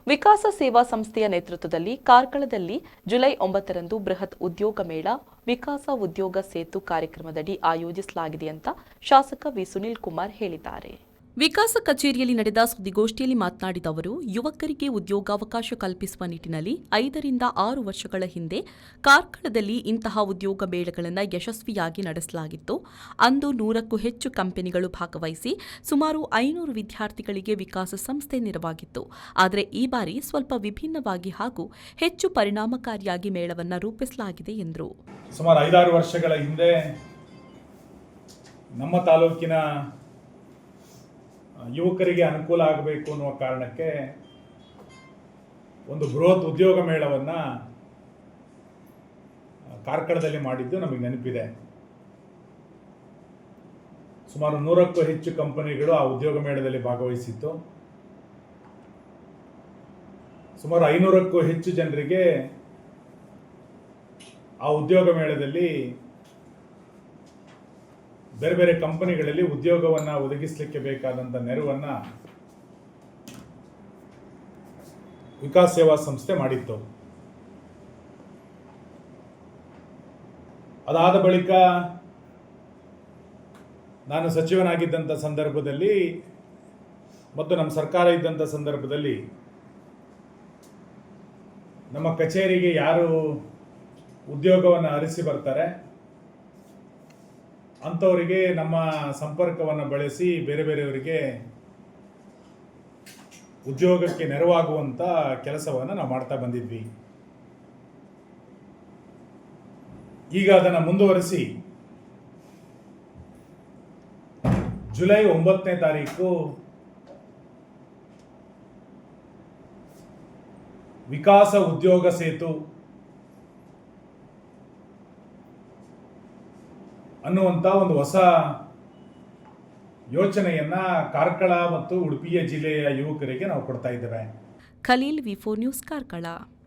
ವಿಕಾಸ ಸೇವಾ ಸಂಸ್ಥೆಯ ನೇತೃತ್ವದಲ್ಲಿ ಕಾರ್ಕಳದಲ್ಲಿ ಜುಲೈ 9ರಂದು ಬೃಹತ್ ಉದ್ಯೋಗ ಮೇಳ ವಿಕಾಸ ಉದ್ಯೋಗ ಸೇತು ಕಾರ್ಯಕ್ರಮದಡಿ ಆಯೋಜಿಸಲಾಗಿದೆ ಅಂತ ಶಾಸಕ ವಿ ಸುನೀಲ್ ಕುಮಾರ್ ಹೇಳಿದ್ದಾರೆ. ವಿಕಾಸ ಕಚೇರಿಯಲ್ಲಿ ನಡೆದ ಸುದ್ದಿಗೋಷ್ಠಿಯಲ್ಲಿ ಮಾತನಾಡಿದ ಅವರು, ಯುವಕರಿಗೆ ಉದ್ಯೋಗಾವಕಾಶ ಕಲ್ಪಿಸುವ ನಿಟ್ಟಿನಲ್ಲಿ 5 ರಿಂದ 6 ವರ್ಷಗಳ ಹಿಂದೆ ಕಾರ್ಕಳದಲ್ಲಿ ಇಂತಹ ಉದ್ಯೋಗ ಮೇಳಗಳನ್ನು ಯಶಸ್ವಿಯಾಗಿ ನಡೆಸಲಾಗಿತ್ತು. ಅಂದು 100ಕ್ಕೂ ಹೆಚ್ಚು ಕಂಪನಿಗಳು ಭಾಗವಹಿಸಿ ಸುಮಾರು 500 ವಿದ್ಯಾರ್ಥಿಗಳಿಗೆ ವಿಕಾಸ ಸಂಸ್ಥೆ ನೆರವಾಗಿತ್ತು. ಆದರೆ ಈ ಬಾರಿ ಸ್ವಲ್ಪ ವಿಭಿನ್ನವಾಗಿ ಹಾಗೂ ಹೆಚ್ಚು ಪರಿಣಾಮಕಾರಿಯಾಗಿ ಮೇಳವನ್ನು ರೂಪಿಸಲಾಗಿದೆ ಎಂದರು. ಸುಮಾರು 5-6 ವರ್ಷಗಳ ಹಿಂದೆ ನಮ್ಮ ತಾಲೂಕಿನ ಯುವಕರಿಗೆ ಅನುಕೂಲ ಆಗಬೇಕು ಅನ್ನುವ ಕಾರಣಕ್ಕೆ ಒಂದು ಬೃಹತ್ ಉದ್ಯೋಗ ಮೇಳವನ್ನು ಕಾರ್ಕಳದಲ್ಲಿ ಮಾಡಿದ್ದು ನಮಗೆ ನೆನಪಿದೆ. ಸುಮಾರು 100ಕ್ಕೂ ಹೆಚ್ಚು ಕಂಪನಿಗಳು ಆ ಉದ್ಯೋಗ ಮೇಳದಲ್ಲಿ ಭಾಗವಹಿಸಿತ್ತು. ಸುಮಾರು 500ಕ್ಕೂ ಹೆಚ್ಚು ಜನರಿಗೆ ಆ ಉದ್ಯೋಗ ಮೇಳದಲ್ಲಿ ಬೇರೆ ಬೇರೆ ಕಂಪನಿಗಳಲ್ಲಿ ಉದ್ಯೋಗವನ್ನು ಒದಗಿಸಲಿಕ್ಕೆ ಬೇಕಾದಂಥ ನೆರವನ್ನು ವಿಕಾಸ ಸೇವಾ ಸಂಸ್ಥೆ ಮಾಡಿತ್ತು. ಅದಾದ ಬಳಿಕ ನಾನು ಸಚಿವನಾಗಿದ್ದಂಥ ಸಂದರ್ಭದಲ್ಲಿ ಮತ್ತು ನಮ್ಮ ಸರ್ಕಾರ ಇದ್ದಂಥ ಸಂದರ್ಭದಲ್ಲಿ ನಮ್ಮ ಕಚೇರಿಗೆ ಯಾರು ಉದ್ಯೋಗವನ್ನು ಅರಸಿ ಬರ್ತಾರೆ ಅಂಥವರಿಗೆ ನಮ್ಮ ಸಂಪರ್ಕವನ್ನು ಬಳಸಿ ಬೇರೆ ಬೇರೆಯವರಿಗೆ ಉದ್ಯೋಗಕ್ಕೆ ನೆರವಾಗುವಂಥ ಕೆಲಸವನ್ನು ನಾವು ಮಾಡ್ತಾ ಬಂದಿದ್ವಿ. ಈಗ ಅದನ್ನು ಮುಂದುವರಿಸಿ ಜುಲೈ 9ನೇ ತಾರೀಕು ವಿಕಾಸ ಉದ್ಯೋಗ ಸೇತು ಅನ್ನುವಂಥ ಒಂದು ಹೊಸ ಯೋಚನೆಯನ್ನ ಕಾರ್ಕಳ ಮತ್ತು ಉಡುಪಿಯ ಜಿಲ್ಲೆಯ ಯುವಕರಿಗೆ ನಾವು ಕೊಡ್ತಾ ಇದ್ದೇವೆ. ಖಲೀಲ್, ವಿ4 ನ್ಯೂಸ್, ಕಾರ್ಕಳ.